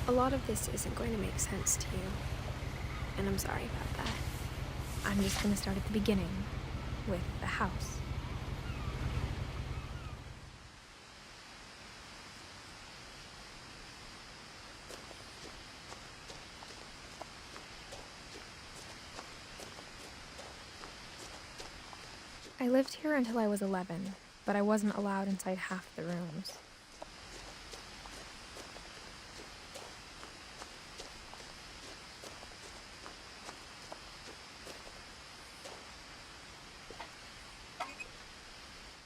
A lot of this isn't going to make sense to you, and I'm sorry about that. I'm just going to start at the beginning, with the house. I lived here until I was 11, but I wasn't allowed inside half the rooms.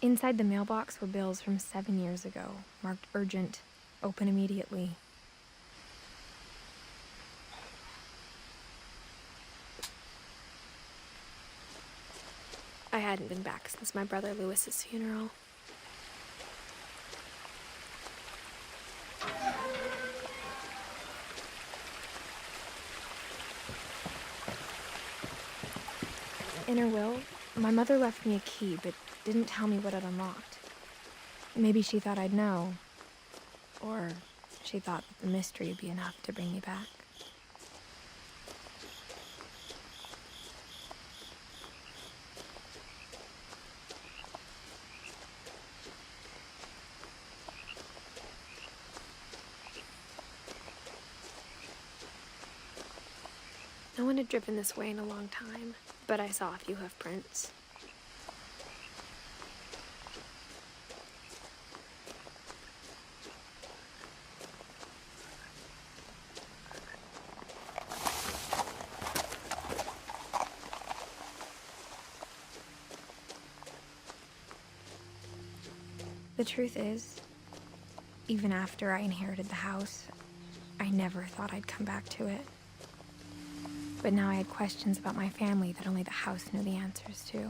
Inside the mailbox were bills from 7 years ago, marked urgent, open immediately. I hadn't been back since my brother Lewis's funeral. In her will, my mother left me a key, but didn't tell me what it unlocked. Maybe she thought I'd know. Or she thought that the mystery would be enough to bring me back. No one had driven this way in a long time, but I saw a few hoof prints. The truth is, even after I inherited the house, I never thought I'd come back to it. But now I had questions about my family that only the house knew the answers to.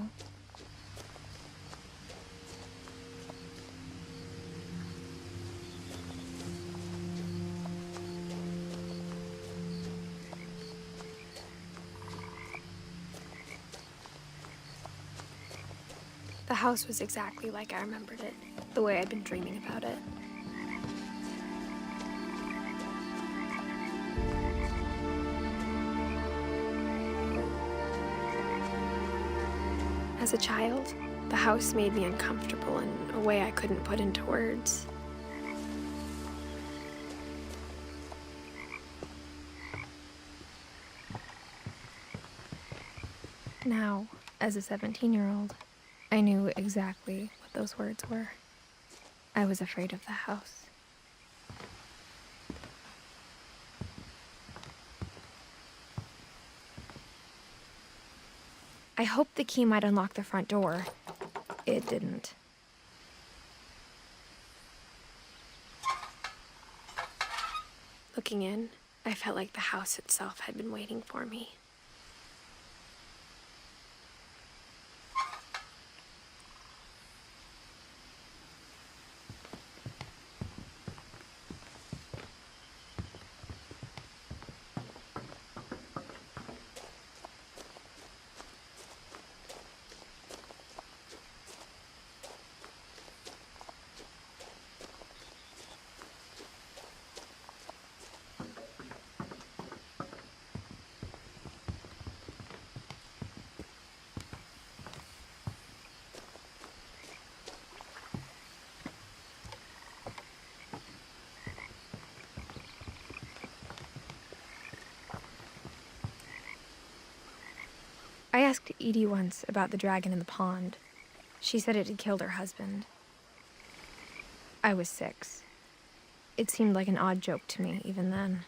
The house was exactly like I remembered it, the way I'd been dreaming about it. As a child, the house made me uncomfortable in a way I couldn't put into words. Now, as a 17-year-old, I knew exactly what those words were. I was afraid of the house. I hoped the key might unlock the front door. It didn't. Looking in, I felt like the house itself had been waiting for me. I asked Edie once about the dragon in the pond. She said it had killed her husband. I was 6. It seemed like an odd joke to me even then.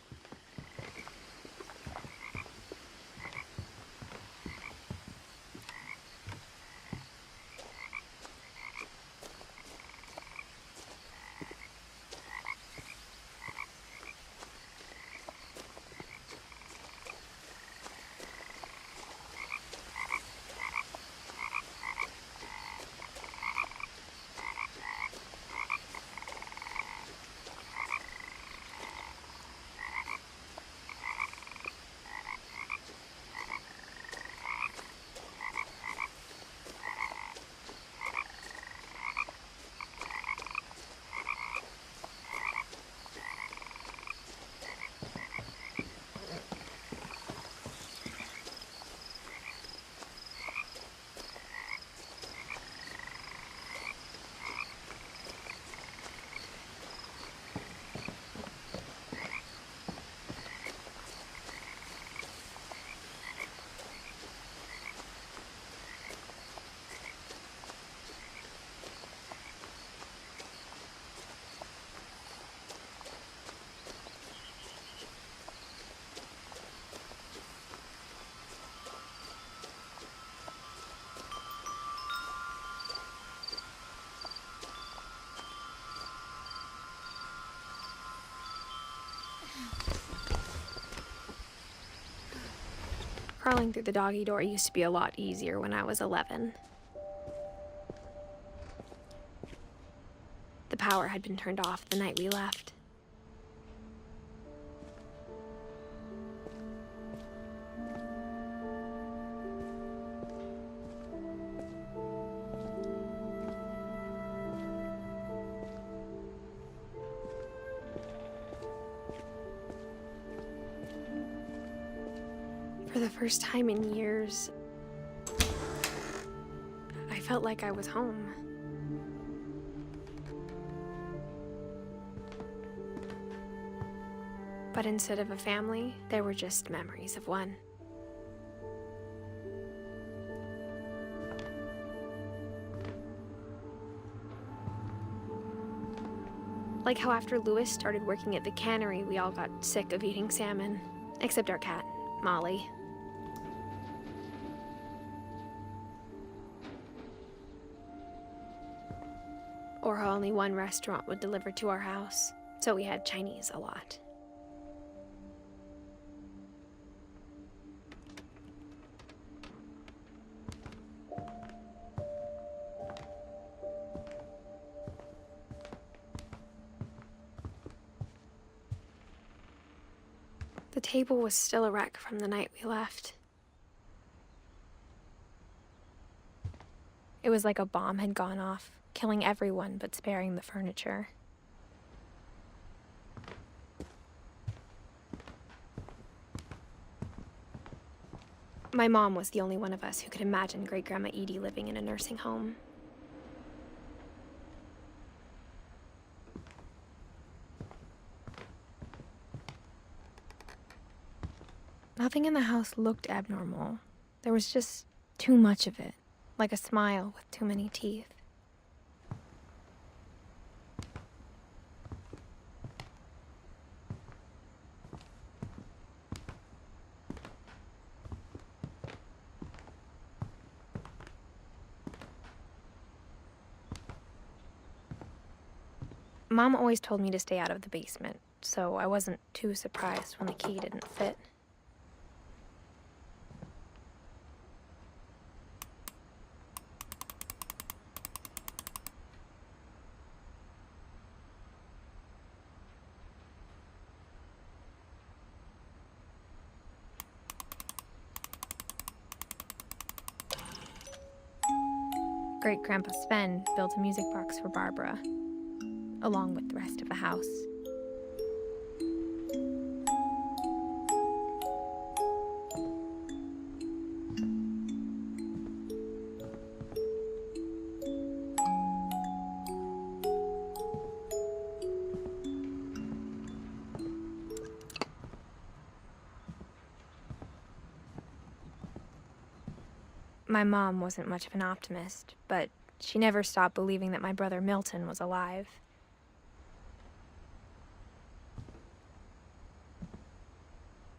Crawling through the doggy door used to be a lot easier when I was 11. The power had been turned off the night we left. For the first time in years, I felt like I was home. But instead of a family, there were just memories of one. Like how after Louis started working at the cannery, we all got sick of eating salmon, except our cat, Molly. Or how only one restaurant would deliver to our house, so we had Chinese a lot. The table was still a wreck from the night we left. It was like a bomb had gone off, killing everyone but sparing the furniture. My mom was the only one of us who could imagine Great-Grandma Edie living in a nursing home. Nothing in the house looked abnormal. There was just too much of it, like a smile with too many teeth. Mom always told me to stay out of the basement, so I wasn't too surprised when the key didn't fit. Great-Grandpa Sven built a music box for Barbara, along with the rest of the house. My mom wasn't much of an optimist, but she never stopped believing that my brother Milton was alive.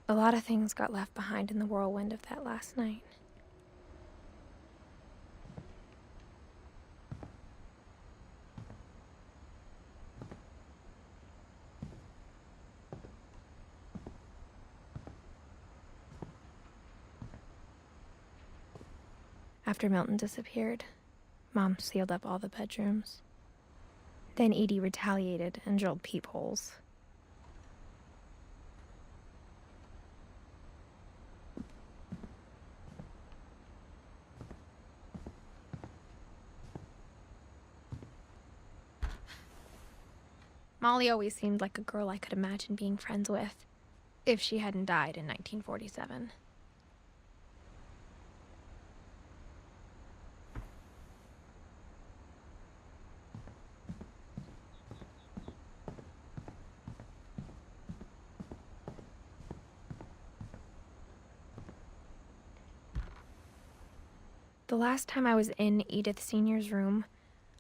A lot of things got left behind in the whirlwind of that last night. After Milton disappeared, Mom sealed up all the bedrooms. Then Edie retaliated and drilled peepholes. Molly always seemed like a girl I could imagine being friends with, if she hadn't died in 1947. The last time I was in Edith Sr.'s room,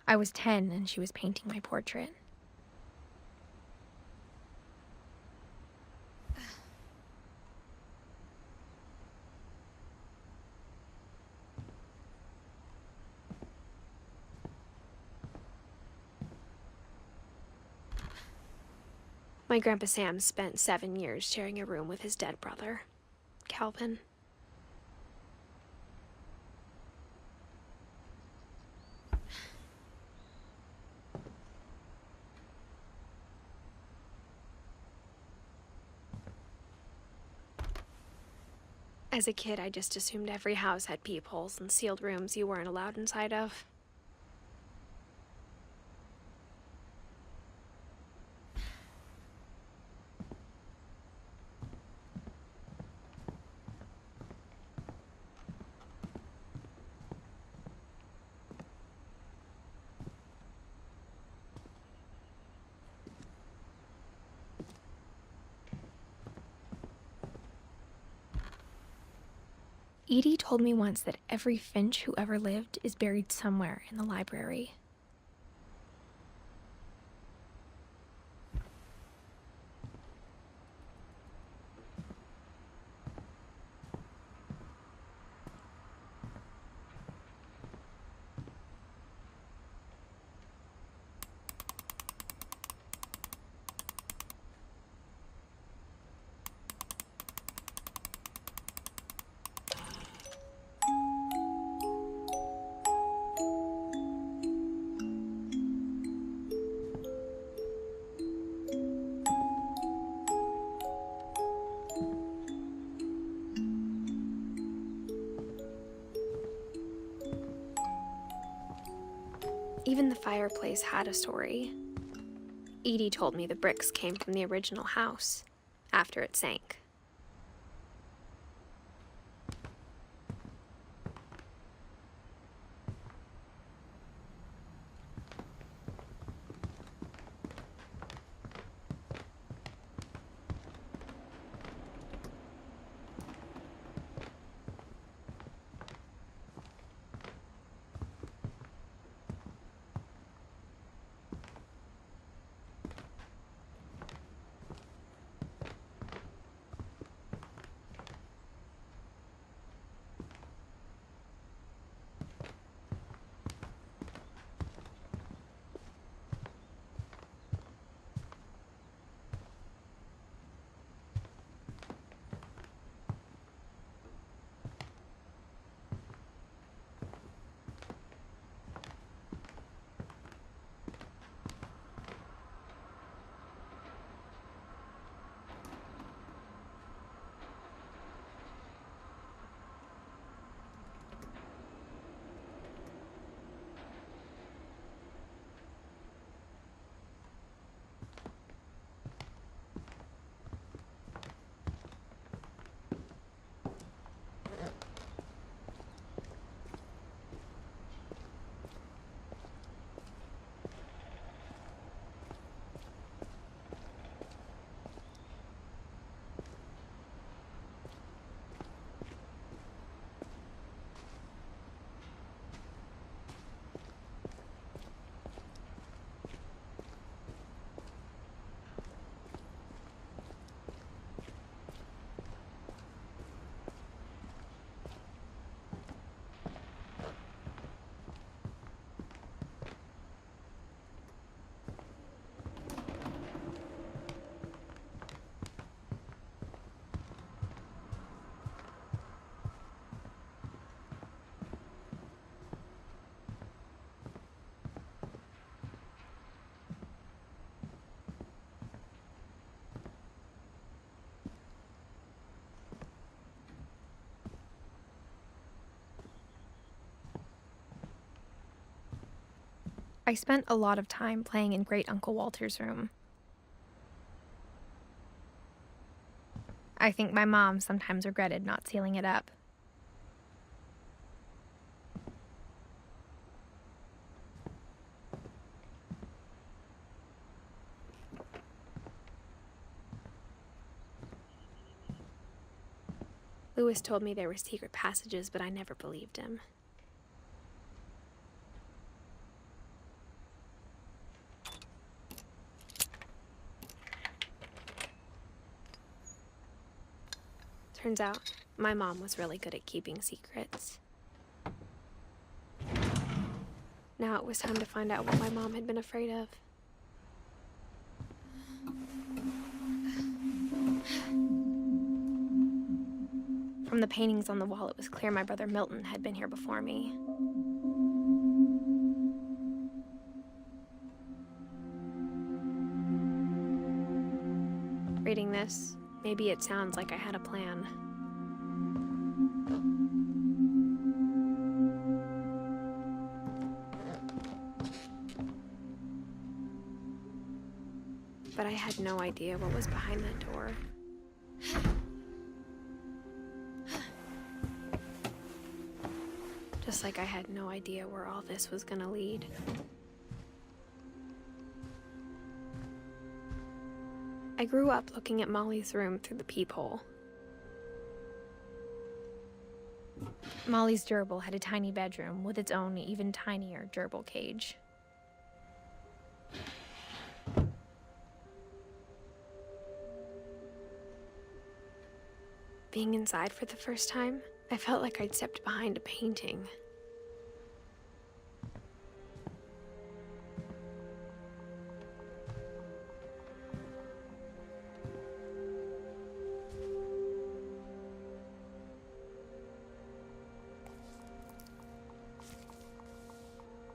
I was 10 and she was painting my portrait. My Grandpa Sam spent 7 years sharing a room with his dead brother, Calvin. As a kid, I just assumed every house had peepholes and sealed rooms you weren't allowed inside of. Edie told me once that every Finch who ever lived is buried somewhere in the library. Even the fireplace had a story. Edie told me the bricks came from the original house, after it sank. I spent a lot of time playing in Great Uncle Walter's room. I think my mom sometimes regretted not sealing it up. Lewis told me there were secret passages, but I never believed him. Turns out, my mom was really good at keeping secrets. Now it was time to find out what my mom had been afraid of. From the paintings on the wall, it was clear my brother Milton had been here before me. Reading this, maybe it sounds like I had a plan. but I had no idea what was behind that door. Just like I had no idea where all this was gonna lead. I grew up looking at Molly's room through the peephole. Molly's gerbil had a tiny bedroom with its own even tinier gerbil cage. Being inside for the first time, I felt like I'd stepped behind a painting.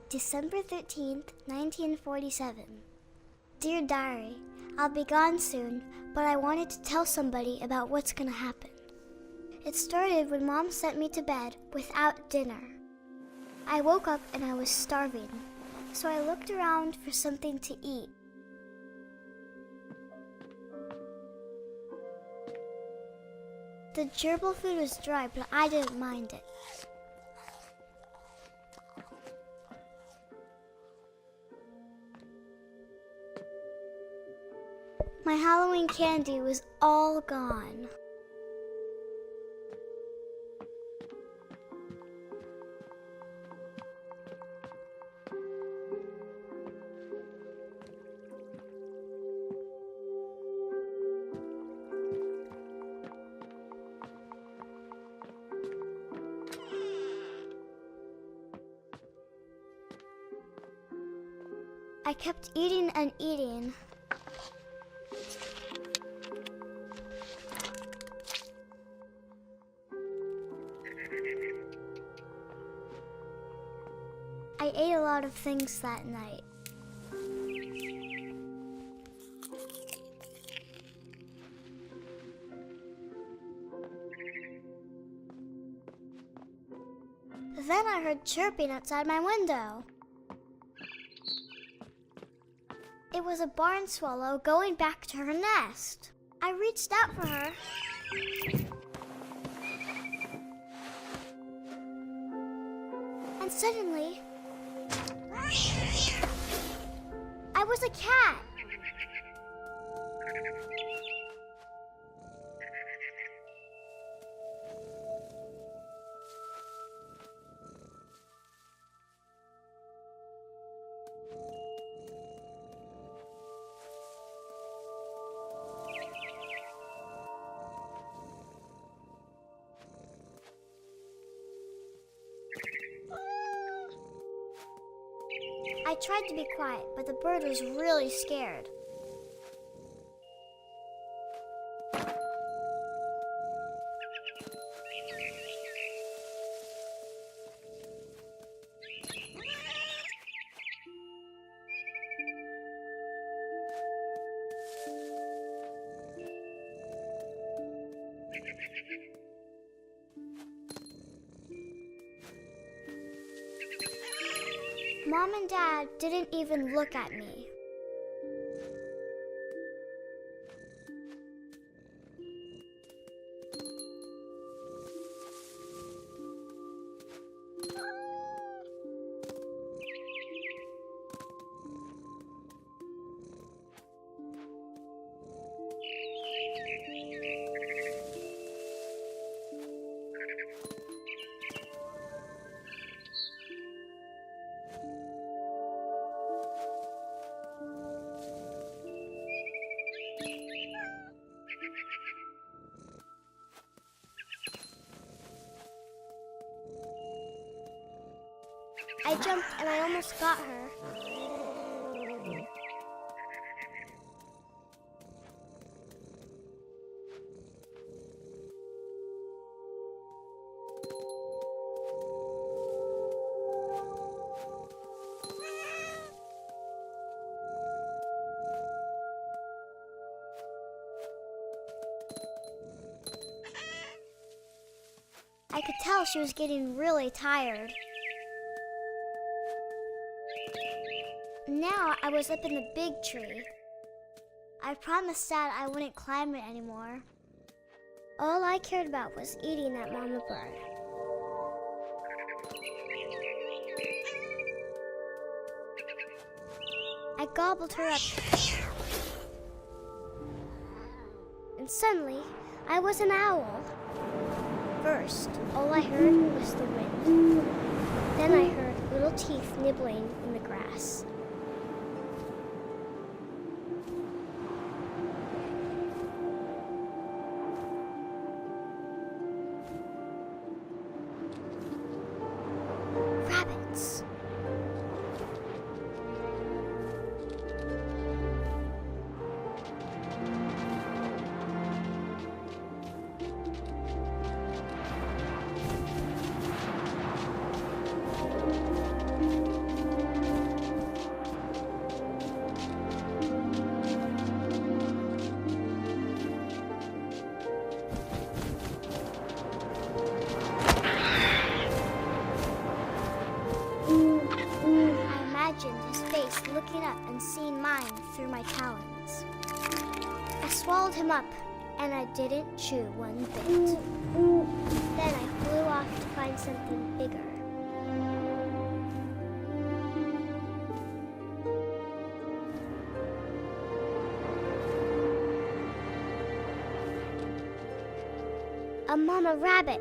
December 13th, 1947. Dear Diary, I'll be gone soon, but I wanted to tell somebody about what's gonna happen. It started when Mom sent me to bed without dinner. I woke up and I was starving, so I looked around for something to eat. The gerbil food was dry, but I didn't mind it. My Halloween candy was all gone. I kept eating and eating. I ate a lot of things that night. Then I heard chirping outside my window. It was a barn swallow going back to her nest. I reached out for her. And suddenly, I was a cat. I tried to be quiet, but the bird was really scared. Mom and Dad didn't even look at me. I jumped and I almost got her. I could tell she was getting really tired. Now I was up in the big tree. I promised Dad I wouldn't climb it anymore. All I cared about was eating that mama bird. I gobbled her up. And suddenly, I was an owl. First, all I heard was the wind. Then I heard little teeth nibbling in the grass. Rabbits. His face looking up and seeing mine through my talons. I swallowed him up, and I didn't chew one bit. Then I flew off to find something bigger. A mama rabbit.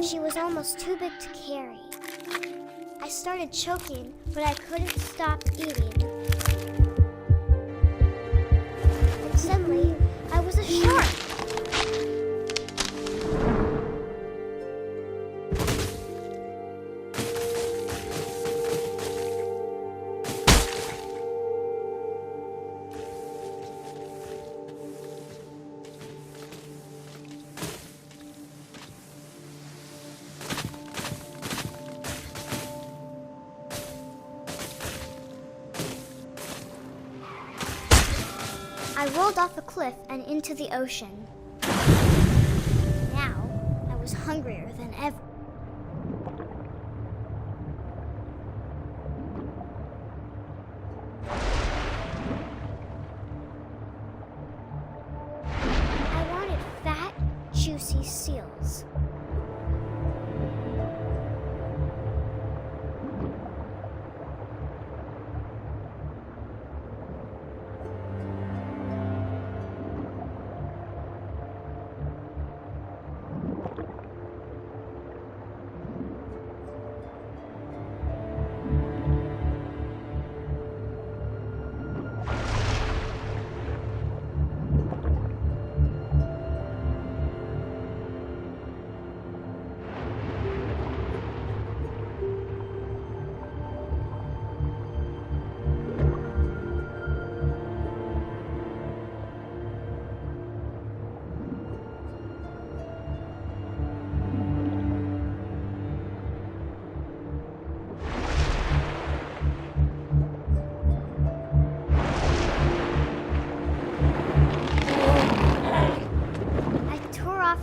She was almost too big to carry. I started choking, but I couldn't stop eating. And suddenly, I was a shark. I rolled off a cliff and into the ocean. Now, I was hungrier than ever. I wanted fat, juicy seals.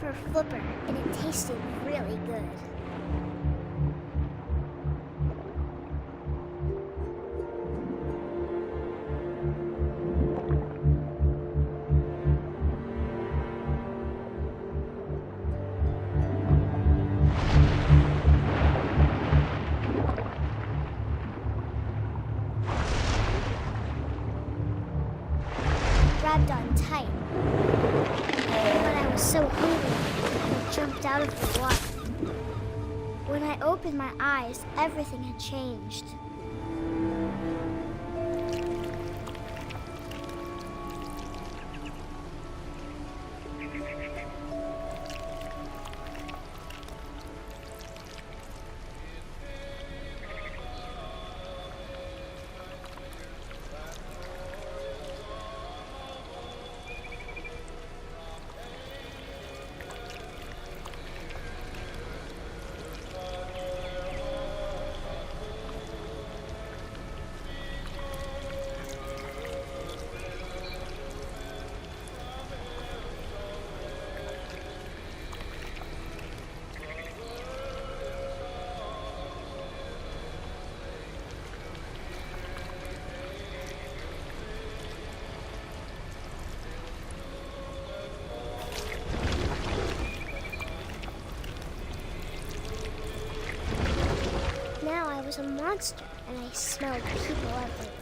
Her flipper, and it tasted really good. Grabbed on tight. But I was so hungry, I jumped out of the water. When I opened my eyes, everything had changed. was a monster, and I smelled people everywhere.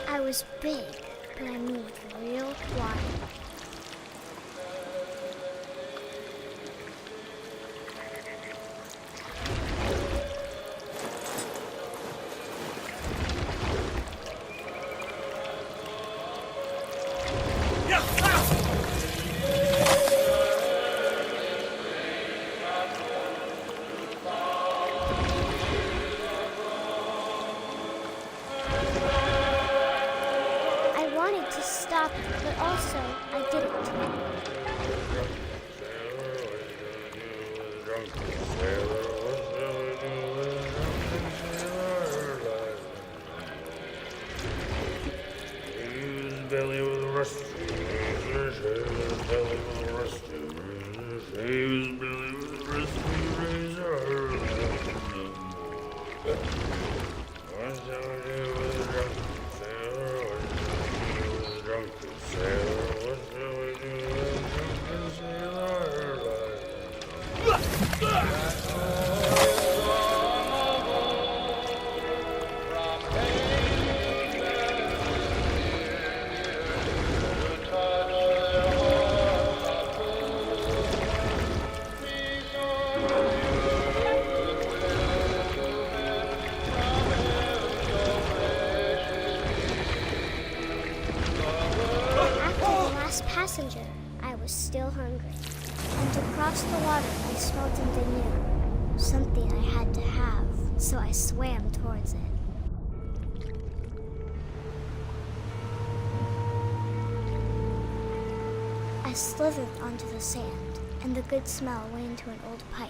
I was big, but I moved real quiet. I wanted to stop, but also I didn't. Belly with a rusty razor, belly with a rusty razor, shaves belly with a rusty razor. What shall I do with a drunken sailor? What shall I do with a drunken sailor? What shall I do with a drunken sailor? Passenger, I was still hungry. And across the water, I smelled something new. Something I had to have, so I swam towards it. I slithered onto the sand, and the good smell went into an old pipe.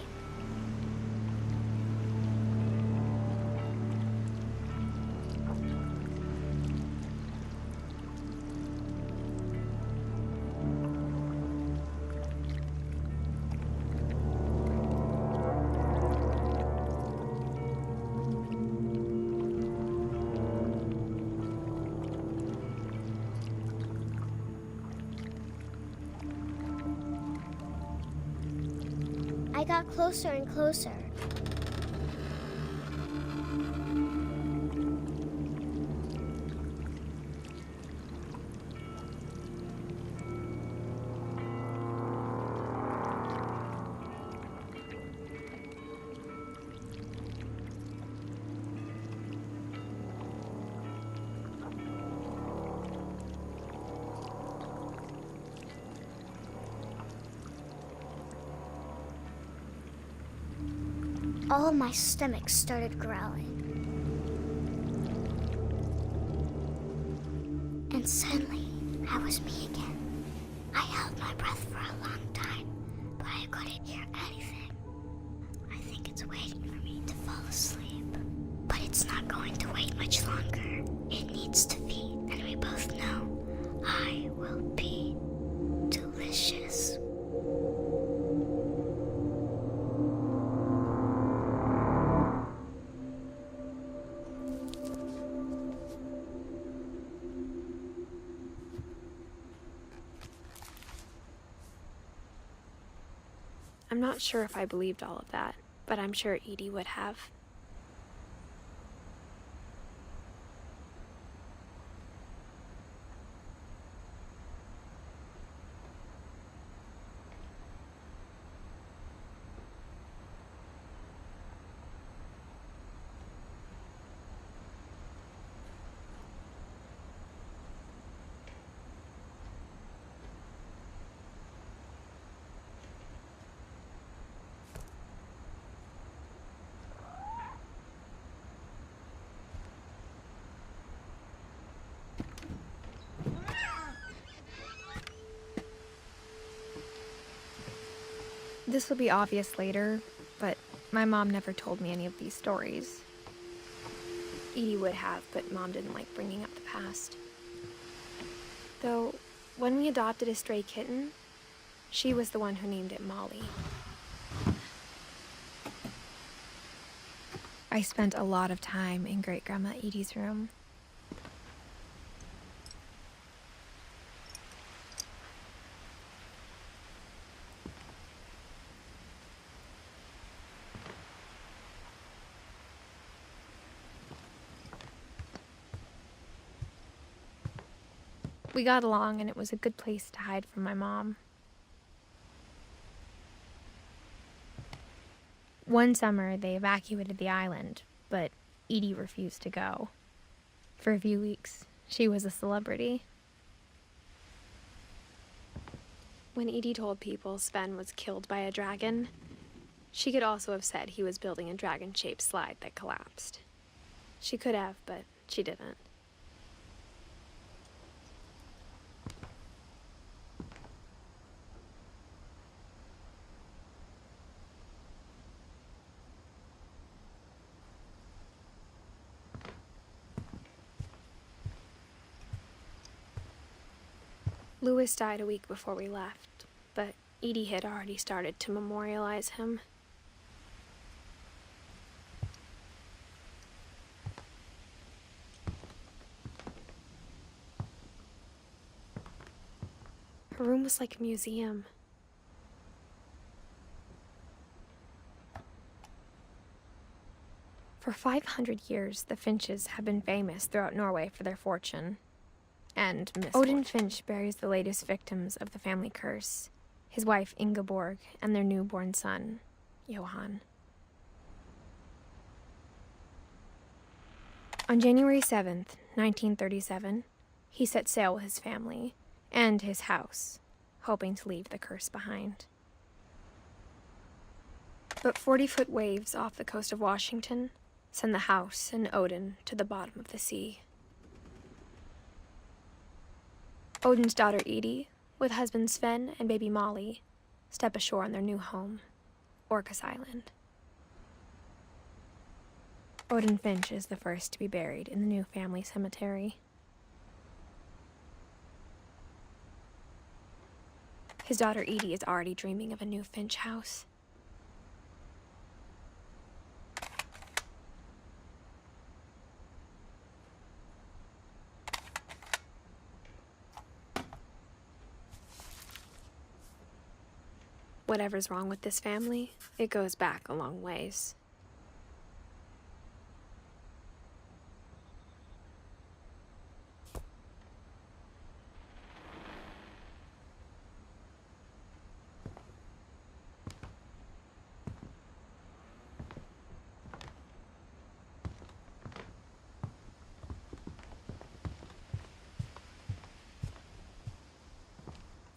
I got closer and closer. All of my stomach started growling. And suddenly, I was me again. I held my breath for a long time, but I couldn't hear anything. I think it's waiting for me to fall asleep. But it's not going to wait much longer. It needs to feed, and we both know I will be delicious. I'm not sure if I believed all of that, but I'm sure Edie would have. This will be obvious later, but my mom never told me any of these stories. Edie would have, but Mom didn't like bringing up the past. Though, when we adopted a stray kitten, she was the one who named it Molly. I spent a lot of time in Great-Grandma Edie's room. We got along, and it was a good place to hide from my mom. One summer, they evacuated the island, but Edie refused to go. For a few weeks, she was a celebrity. When Edie told people Sven was killed by a dragon, she could also have said he was building a dragon-shaped slide that collapsed. She could have, but she didn't. Louis died a week before we left, but Edie had already started to memorialize him. Her room was like a museum. For 500 years, the Finches have been famous throughout Norway for their fortune. And Odin Finch buries the latest victims of the family curse, his wife Ingeborg and their newborn son, Johan. On January 7th, 1937, he set sail with his family and his house, hoping to leave the curse behind. But 40-foot waves off the coast of Washington send the house and Odin to the bottom of the sea. Odin's daughter Edie, with husband Sven and baby Molly, step ashore on their new home, Orcas Island. Odin Finch is the first to be buried in the new family cemetery. His daughter Edie is already dreaming of a new Finch house. Whatever's wrong with this family, it goes back a long ways.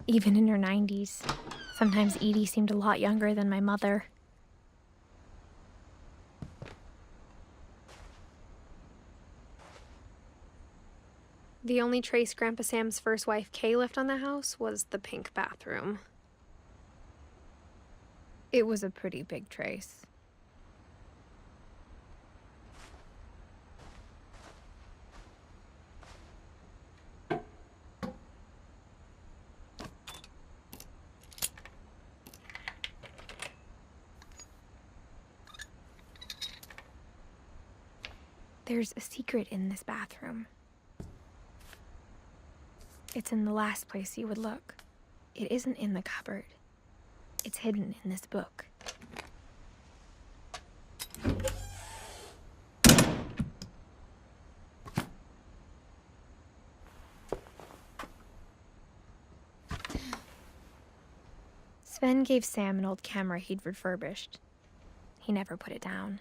Even in her 90s, sometimes Edie seemed a lot younger than my mother. The only trace Grandpa Sam's first wife, Kay, left on the house was the pink bathroom. It was a pretty big trace. There's a secret in this bathroom. It's in the last place you would look. It isn't in the cupboard. It's hidden in this book. Sven gave Sam an old camera he'd refurbished. He never put it down.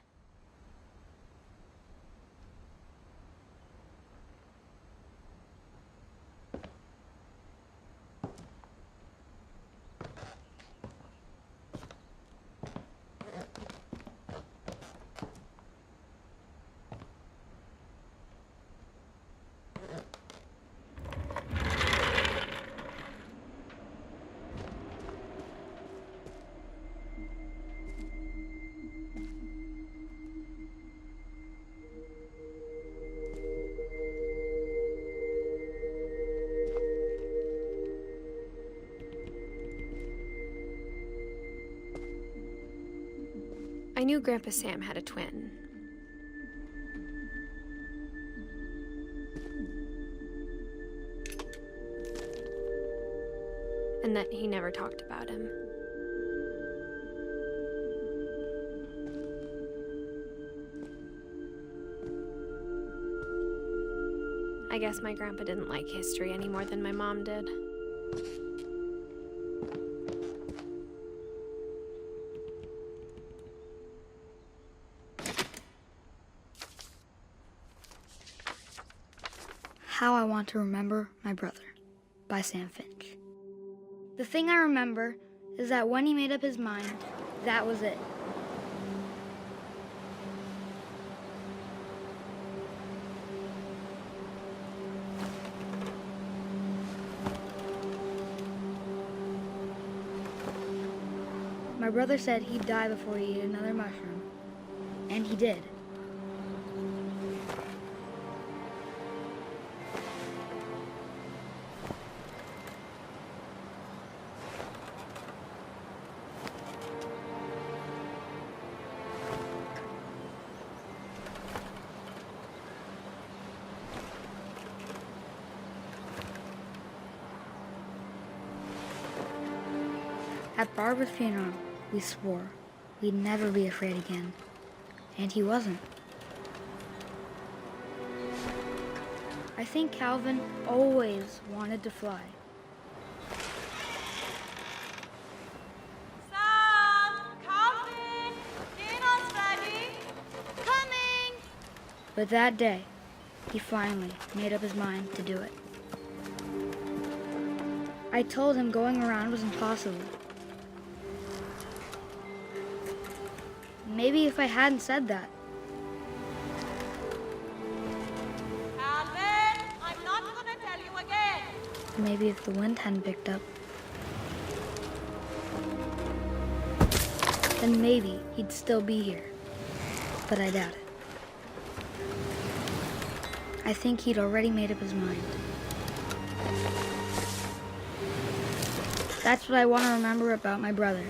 I knew Grandpa Sam had a twin, and that he never talked about him. I guess my grandpa didn't like history any more than my mom did. How I Want to Remember My Brother by Sam Finch. The thing I remember is that when he made up his mind, that was it. My brother said he'd die before he ate another mushroom, and he did. At Barbara's funeral, we swore we'd never be afraid again, and he wasn't. I think Calvin always wanted to fly. Sam! Calvin! Dinner's ready! Coming! But that day, he finally made up his mind to do it. I told him going around was impossible. Maybe if I hadn't said that. Calvin! I'm not gonna tell you again! Maybe if the wind hadn't picked up. Then maybe he'd still be here. But I doubt it. I think he'd already made up his mind. That's what I want to remember about my brother.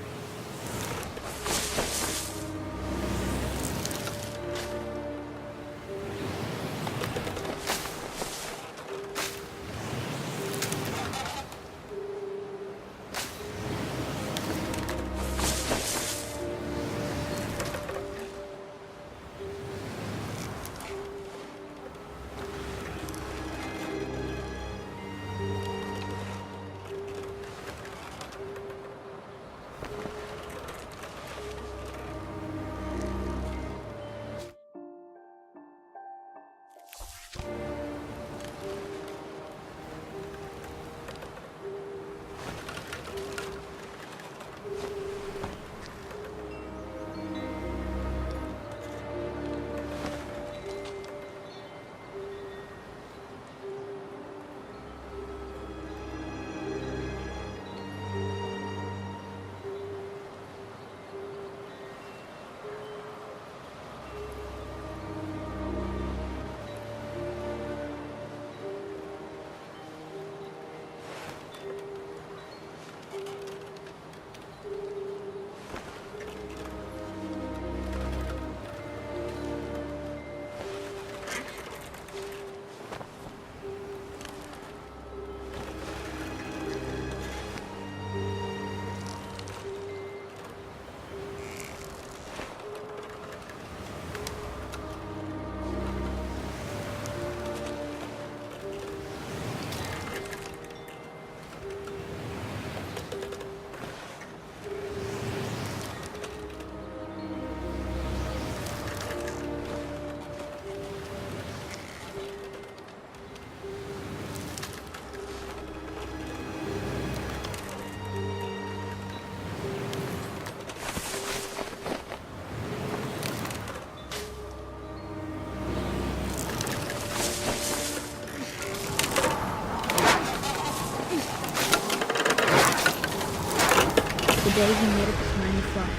The day he made up his mind to fly.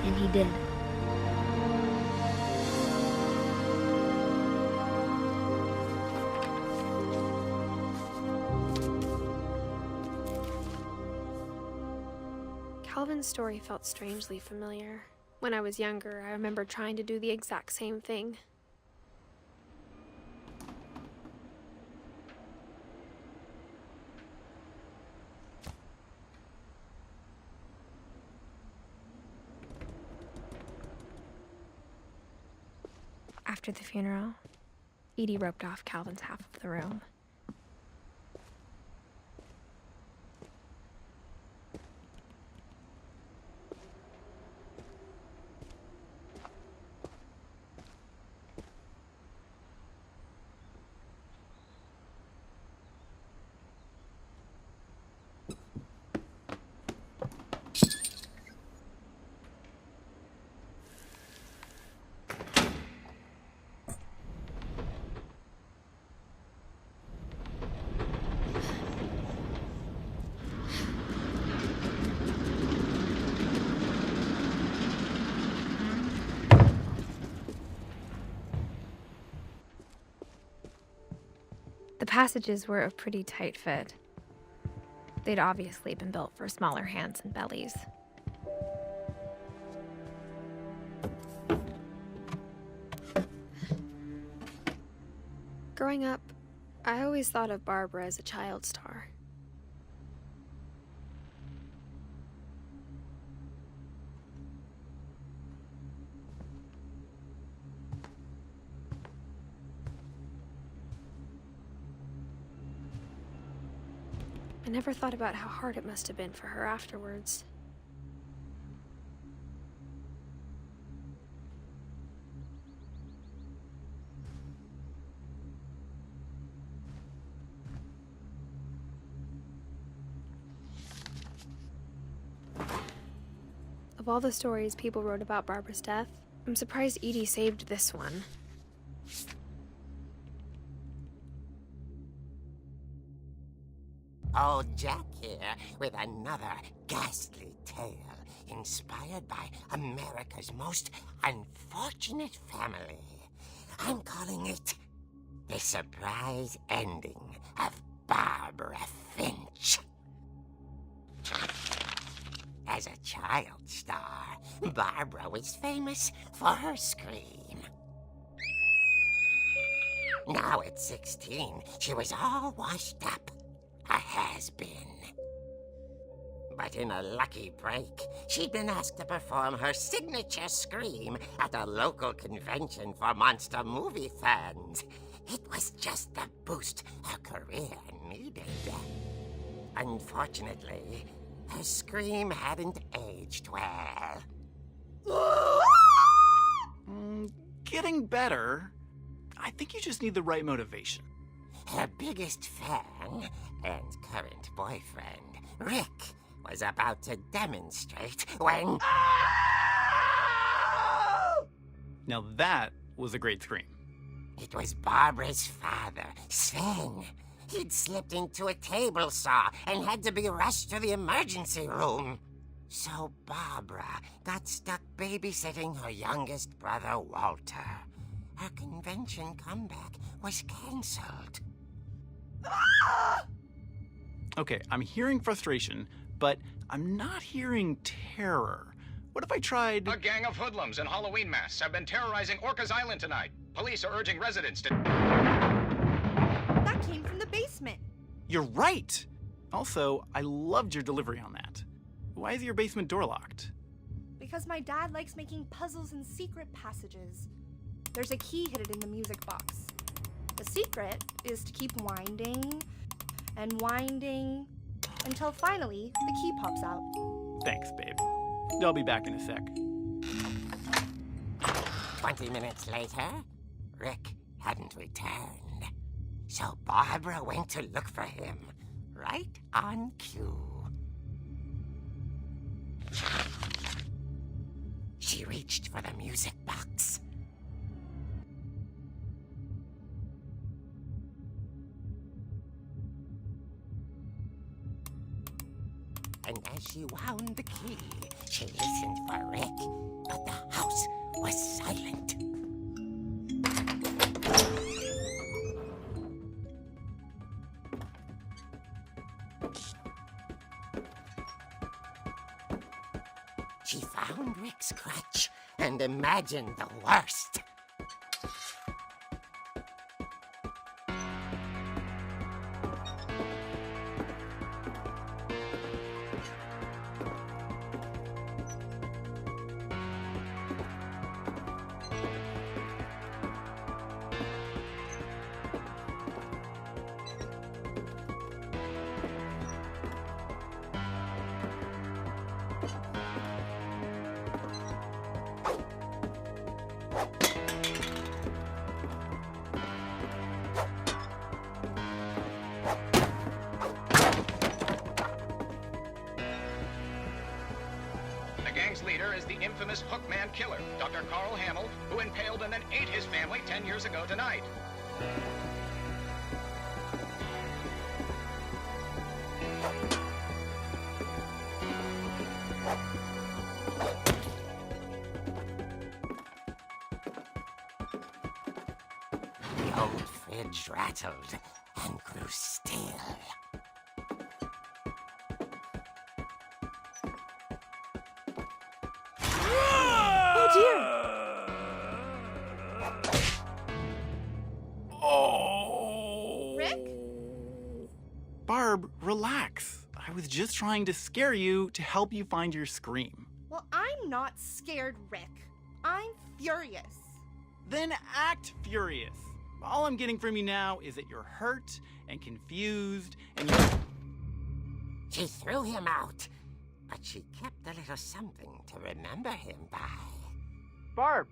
And he did. Calvin's story felt strangely familiar. When I was younger, I remember trying to do the exact same thing. After the funeral, Edie roped off Calvin's half of the room. The passages were a pretty tight fit. They'd obviously been built for smaller hands and bellies. Growing up, I always thought of Barbara as a child star. I never thought about how hard it must have been for her afterwards. Of all the stories people wrote about Barbara's death, I'm surprised Edie saved this one. Old Jack here with another ghastly tale inspired by America's most unfortunate family. I'm calling it The Surprise Ending of Barbara Finch. As a child star, Barbara was famous for her scream. Now at 16, she was all washed up. A has-been. But in a lucky break, she'd been asked to perform her signature scream at a local convention for monster movie fans. It was just the boost her career needed. Unfortunately, her scream hadn't aged well. Getting better. I think you just need the right motivation. Her biggest fan and current boyfriend, Rick, was about to demonstrate when... Now that was a great scream. It was Barbara's father, Sven. He'd slipped into a table saw and had to be rushed to the emergency room. So Barbara got stuck babysitting her youngest brother, Walter. Her convention comeback was cancelled. Okay, I'm hearing frustration, but I'm not hearing terror. What if I tried... A gang of hoodlums in Halloween masks have been terrorizing Orcas Island tonight. Police are urging residents to... That came from the basement. You're right! Also, I loved your delivery on that. Why is your basement door locked? Because my dad likes making puzzles and secret passages. There's a key hidden in the music box. The secret is to keep winding and winding until finally the key pops out. Thanks, babe. I'll be back in a sec. 20 minutes later, Rick hadn't returned. So Barbara went to look for him, right on cue. She reached for the music box. And as she wound the key, she listened for Rick, but the house was silent. She found Rick's crutch and imagined the worst. gang's leader is the infamous Hookman killer, Dr. Carl Hamill, who impaled and then ate his family 10 years ago tonight. The old fridge rattled and grew still. Oh dear! Oh! Rick? Barb, relax. I was just trying to scare you to help you find your scream. Well, I'm not scared, Rick. I'm furious. Then act furious. All I'm getting from you now is that you're hurt and confused and you're... She threw him out, but she kept a little something to remember him by. Barb,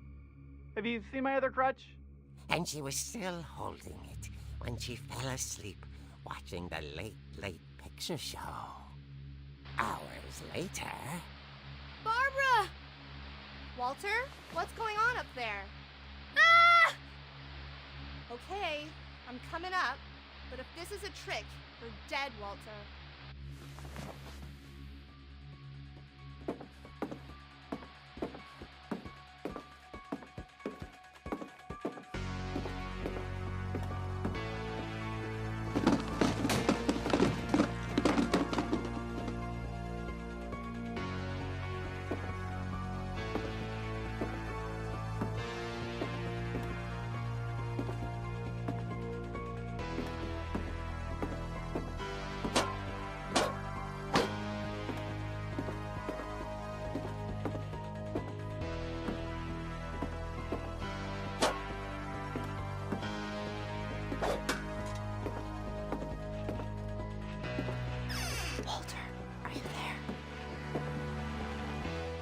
have you seen my other crutch? And she was still holding it when she fell asleep watching the late picture show. Hours later... Barbara! Walter, what's going on up there? Ah! Okay, I'm coming up, but if this is a trick, you're dead, Walter.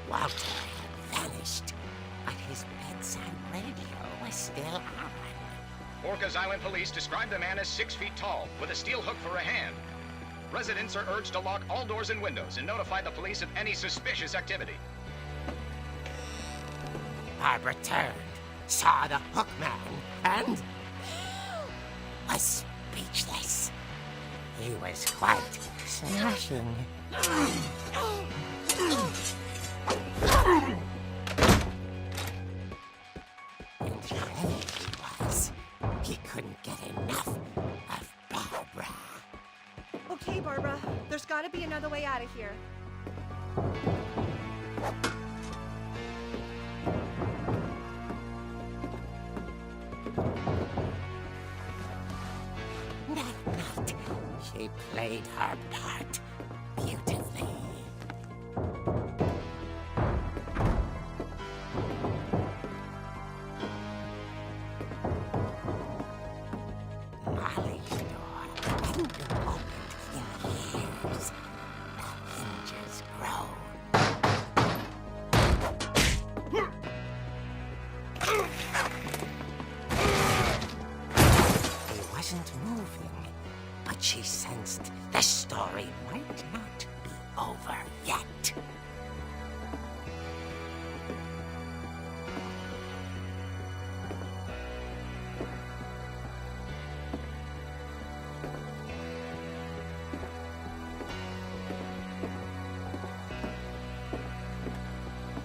Walter had vanished, but his bedside radio was still on. Orcas Island police describe the man as 6 feet tall, with a steel hook for a hand. Residents are urged to lock all doors and windows and notify the police of any suspicious activity. Barbara turned, saw the Hookman, and was speechless. He was quite smashing. And crazy he was. He couldn't get enough of Barbara. Okay, Barbara, there's gotta be another way out of here. That night, she played her part beautifully. Molly's door hadn't been opened in years. The hinges groaned. He wasn't moving, but she sensed the story might not be over yet.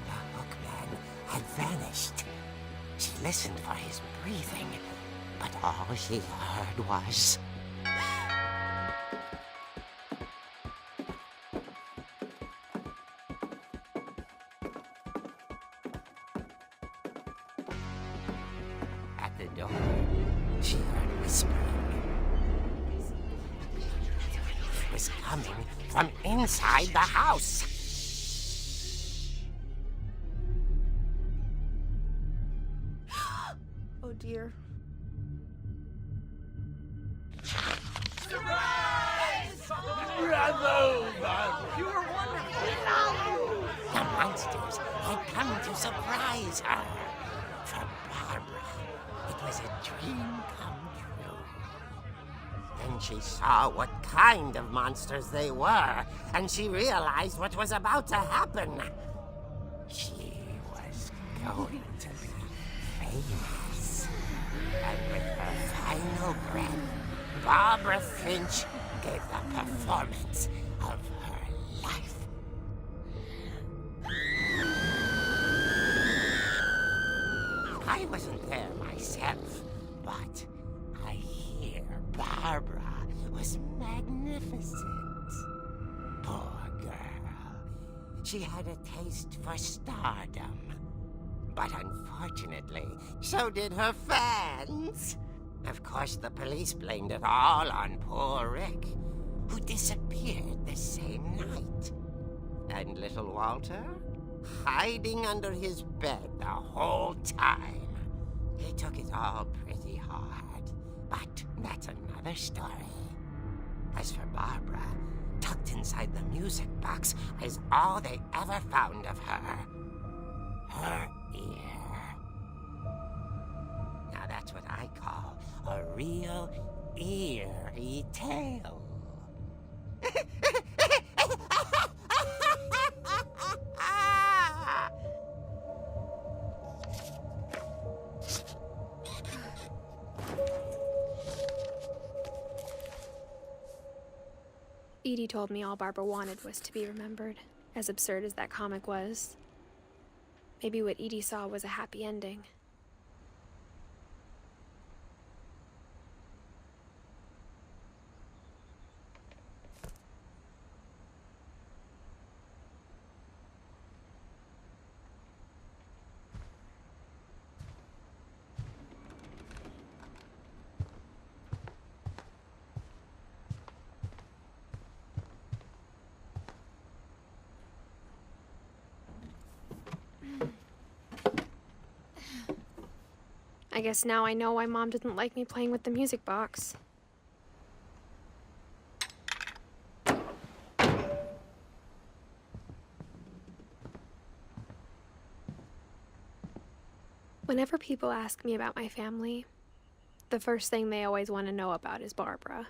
The Hookman had vanished. She listened for his breathing, but all she heard was... At the door, she heard whispering. It was coming from inside the house. Oh dear. The monsters had come to surprise her. For Barbara, it was a dream come true. Then she saw what kind of monsters they were, and she realized what was about to happen. She was going to be famous. And with her final breath, Barbara Finch gave the performance of her life. I wasn't there myself, but I hear Barbara was magnificent. Poor girl. She had a taste for stardom. But unfortunately, so did her fans. Of course, the police blamed it all on poor Rick, who disappeared the same night. And little Walter? Hiding under his bed the whole time. He took it all pretty hard, but that's another story. As for Barbara, tucked inside the music box is all they ever found of her. Her ear. Now that's what I call a real eerie tale. Edie told me all Barbara wanted was to be remembered, as absurd as that comic was. Maybe what Edie saw was a happy ending. I guess now I know why Mom didn't like me playing with the music box. Whenever people ask me about my family, the first thing they always want to know about is Barbara.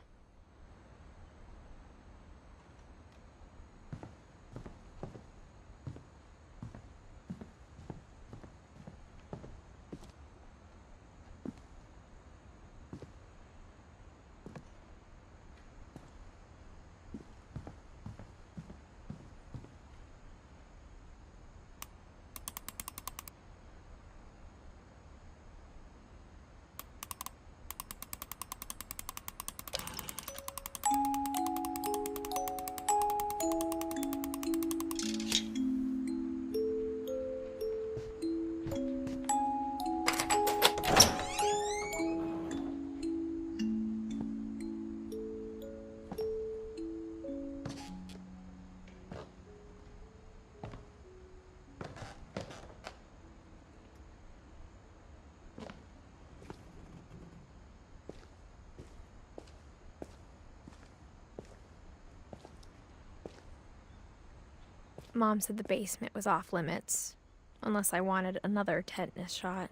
Mom said the basement was off limits, unless I wanted another tetanus shot.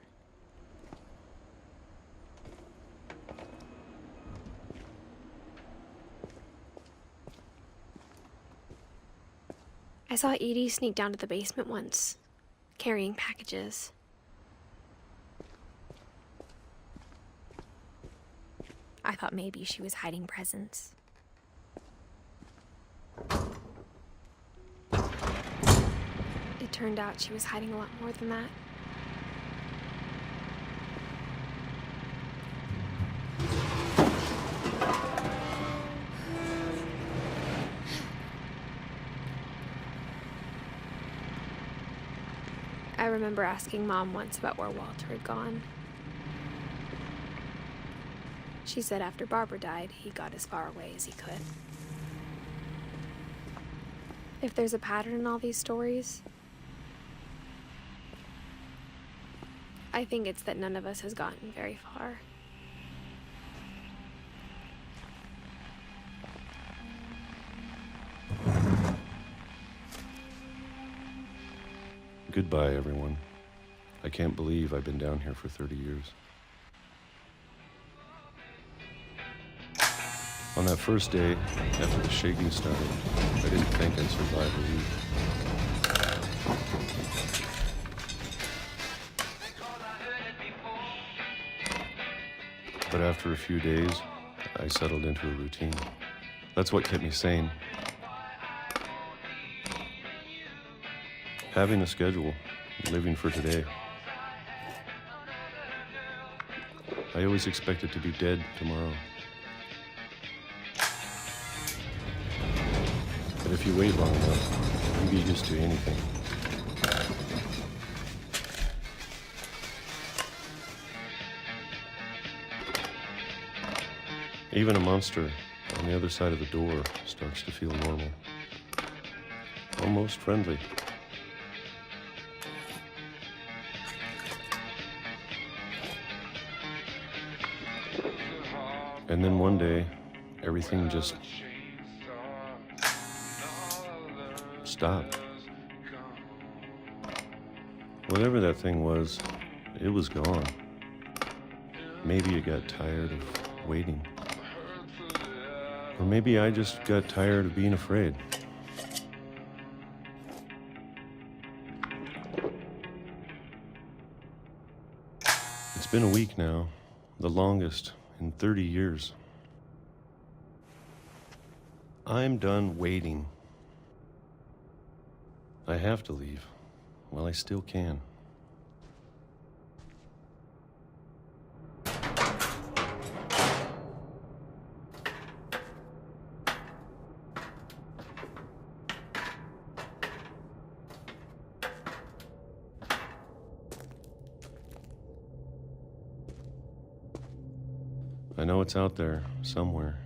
I saw Edie sneak down to the basement once, carrying packages. I thought maybe she was hiding presents. It turned out she was hiding a lot more than that. I remember asking Mom once about where Walter had gone. She said after Barbara died, he got as far away as he could. If there's a pattern in all these stories, I think it's that none of us has gotten very far. Goodbye, everyone. I can't believe I've been down here for 30 years. On that first day, after the shaking started, I didn't think I'd survive a week. But after a few days, I settled into a routine. That's what kept me sane. Having a schedule, living for today. I always expected to be dead tomorrow. But if you wait long enough, you can get used to anything. Even a monster on the other side of the door starts to feel normal. Almost friendly. And then one day, everything just stopped. Whatever that thing was, it was gone. Maybe it got tired of waiting. Or maybe I just got tired of being afraid. It's been a week now, the longest in 30 years. I'm done waiting. I have to leave while I still can. I know it's out there somewhere.